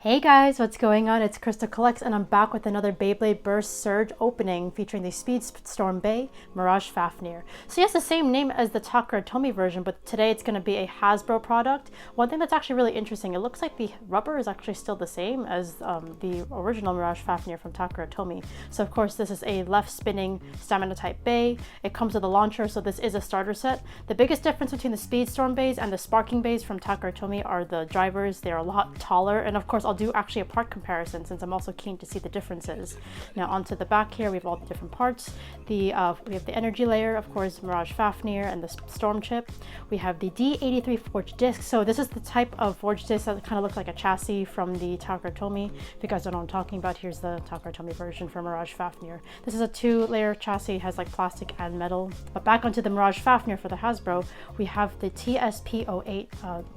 Hey guys, what's going on? It's KrystalKollectz and I'm back with another Beyblade Burst Surge opening featuring the Speedstorm Bay Mirage Fafnir. So yes, the same name as the Takara Tomy version, but today it's going to be a Hasbro product. One thing that's actually really interesting, it looks like the rubber is actually still the same as the original Mirage Fafnir from Takara Tomy. So of course this is a left spinning stamina type bay. It comes with a launcher, so this is a starter set. The biggest difference between the Speedstorm bays and the SuperKing bays from Takara Tomy are the drivers. They're a lot taller, and of course I'll do actually a part comparison since I'm also keen to see the differences. Now onto the back here, we have all the different parts. We have the energy layer, of course, Mirage Fafnir, and the storm chip. We have the D83 forged disc. So this is the type of forged disc that kind of looks like a chassis from the Takara Tomy. If you guys don't know what I'm talking about, here's the Takara Tomy version for Mirage Fafnir. This is a 2-layer chassis, it has like plastic and metal. But back onto the Mirage Fafnir for the Hasbro, we have the TSP08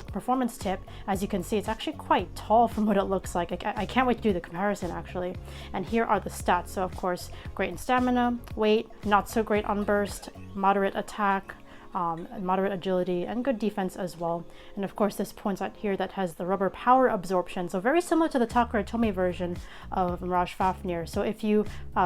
performance tip. As you can see, it's actually quite tall from what it looks like. I can't wait to do the comparison actually. And here are the stats. So of course, great in stamina, weight, not so great on burst, moderate attack, moderate agility, and good defense as well. And of course this points out here that has the rubber power absorption, so very similar to the Takara Tomy version of Mirage Fafnir. So if you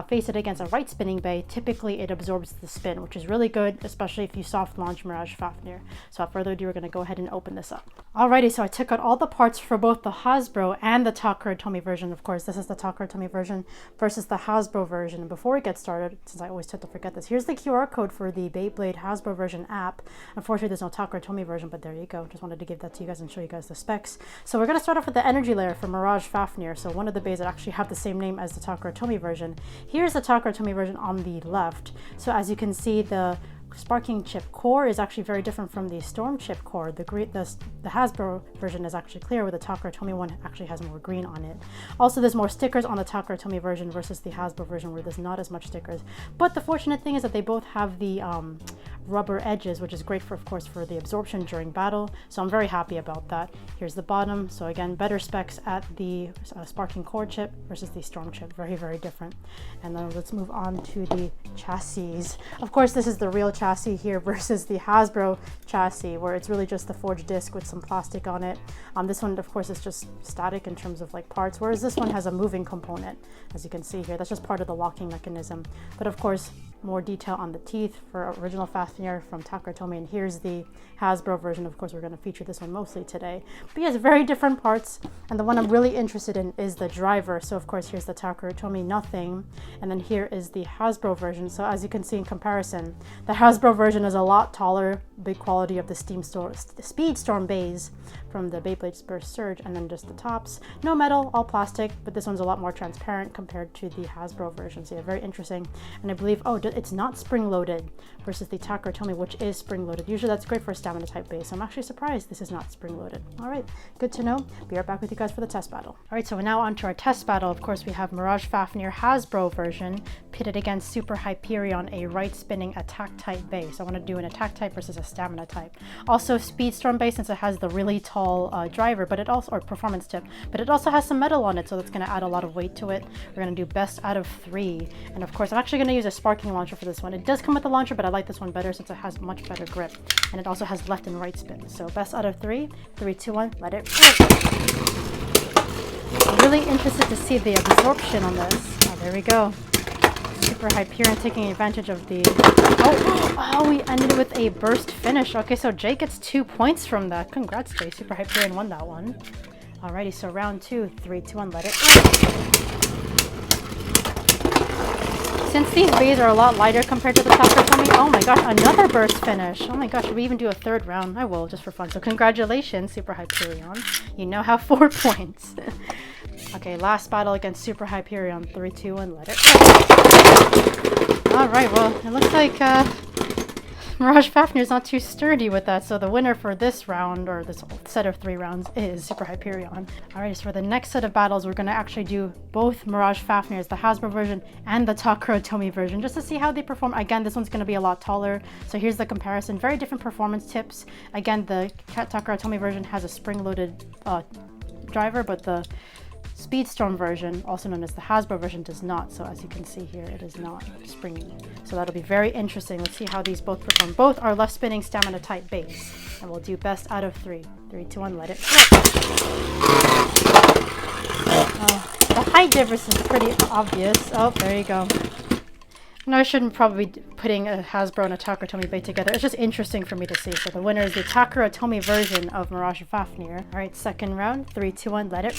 face it against a right spinning bay, typically it absorbs the spin, which is really good, especially if you soft launch Mirage Fafnir. So without further ado, we're going to go ahead and open this up. Alrighty, so I took out all the parts for both the Hasbro and the Takara Tomy version. Of course, this is the Takara Tomy version versus the Hasbro version. And before we get started, since I always tend to forget this, here's the QR code for the Beyblade Hasbro version app. Unfortunately, there's no Takara Tomy version, but there you go. Just wanted to give that to you guys and show you guys the specs. So we're going to start off with the energy layer for Mirage Fafnir. So one of the bays that actually have the same name as the Takara Tomy version. Here's the Takara Tomy version on the left. So as you can see, the SuperKing chip core is actually very different from the storm chip core. The Hasbro version is actually clear, where the Takara Tomy one actually has more green on it. Also, there's more stickers on the Takara Tomy version versus the Hasbro version, where there's not as much stickers. But the fortunate thing is that they both have the rubber edges, which is great for, of course, for the absorption during battle. So I'm very happy about that. Here's the bottom. So again, better specs at the SuperKing core chip versus the storm chip. Very, very different. And then let's move on to the chassis. Of course, this is the real chassis here versus the Hasbro chassis, where it's really just the forged disc with some plastic on it. This one, of course, is just static in terms of like parts, whereas this one has a moving component, as you can see here. That's just part of the locking mechanism. But of course, more detail on the teeth for original Fafnir from Takara Tomy, and here's the Hasbro version. Of course, we're going to feature this one mostly today. But yes, very different parts, and the one I'm really interested in is the driver. So of course, here's the Takara Tomy nothing, and then here is the Hasbro version. So as you can see in comparison, the Hasbro version is a lot taller, big quality of the Speedstorm bays from the Beyblade Burst Surge, and then just the tops. No metal, all plastic, but this one's a lot more transparent compared to the Hasbro version. So yeah, very interesting. And I believe, it's not spring-loaded versus the Takara Tomy, which is spring-loaded. Usually that's great for a stamina type base, so I'm actually surprised this is not spring-loaded. All right, good to know. Be right back with you guys for the test battle. All right, so we're now on to our test battle. Of course, we have Mirage Fafnir Hasbro version pitted against Super Hyperion, a right-spinning attack type base. So I want to do an attack type versus a stamina type. Also Speedstorm base, since it has the really tall driver, but it also, or performance tip, but it also has some metal on it, so that's going to add a lot of weight to it. We're going to do best out of 3, and of course I'm actually going to use a SuperKing launcher for this one. It does come with a launcher, but I like this one better since it has much better grip, and it also has left and right spin. So best out of 3, 3, 2, 1, let it rip. I'm really interested to see the absorption on this. Oh, there we go. Super Hyperion taking advantage of the... Oh, we ended with a burst finish. Okay, so Jay gets 2 points from that. Congrats, Jay. Super Hyperion won that one. Alrighty, so round 2, 3, 2, 1, let it rip. Since these bays are a lot lighter compared to the Takara Tomy, oh my gosh, another burst finish. Oh my gosh, should we even do a 3rd round? I will, just for fun. So congratulations, Super Hyperion. You now have 4 points. Okay, last battle against Super Hyperion. 3, 2, 1, let it go. Alright, well, it looks like Mirage Fafnir is not too sturdy with that, so the winner for this round, or this set of 3 rounds, is Super Hyperion. Alright, so for the next set of battles, we're going to actually do both Mirage Fafnirs, the Hasbro version and the Takara Tomy version, just to see how they perform. Again, this one's going to be a lot taller, so here's the comparison. Very different performance tips. Again, the Takara Tomy version has a spring-loaded driver, but the Speedstorm version, also known as the Hasbro version, does not. So as you can see here, it is not springy. So that'll be very interesting. Let's see how these both perform. Both are left spinning stamina type base. And we'll do best out of 3. 3, 2, 1, let it go. The height difference is pretty obvious. Oh, there you go. No, I shouldn't probably be putting a Hasbro and a Takara Tomy Bay together. It's just interesting for me to see. So the winner is the Takara Tomy version of Mirage Fafnir. Alright, second round. 3, 2, 1, let it.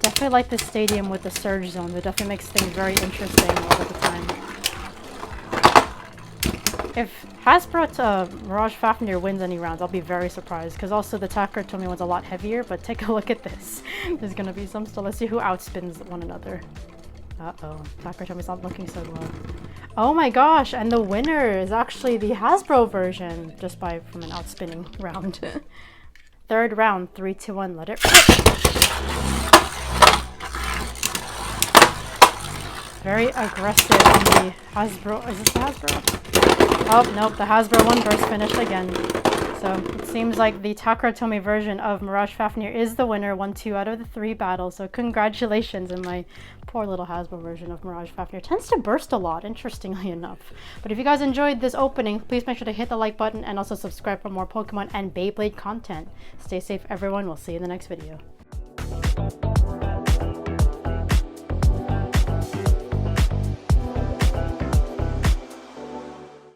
Definitely like the stadium with the surge zone. It definitely makes things very interesting all the time. If Hasbro Mirage Fafnir wins any rounds, I'll be very surprised, because also the Takara Tomy one's a lot heavier, but take a look at this. There's gonna be some still. Let's see who outspins one another. Uh-oh, Takara Tomy's not looking so well. Oh my gosh, and the winner is actually the Hasbro version, just from an outspinning round. Third round, 3, 2, 1, let it rip. Very aggressive on the Hasbro. Is this the Hasbro? Oh, nope, the Hasbro one burst finished again. So it seems like the Takara Tomy version of Mirage Fafnir is the winner, won 2 out of the 3 battles. So congratulations, and my poor little Hasbro version of Mirage Fafnir tends to burst a lot, interestingly enough. But if you guys enjoyed this opening, please make sure to hit the like button and also subscribe for more Pokemon and Beyblade content. Stay safe, everyone. We'll see you in the next video.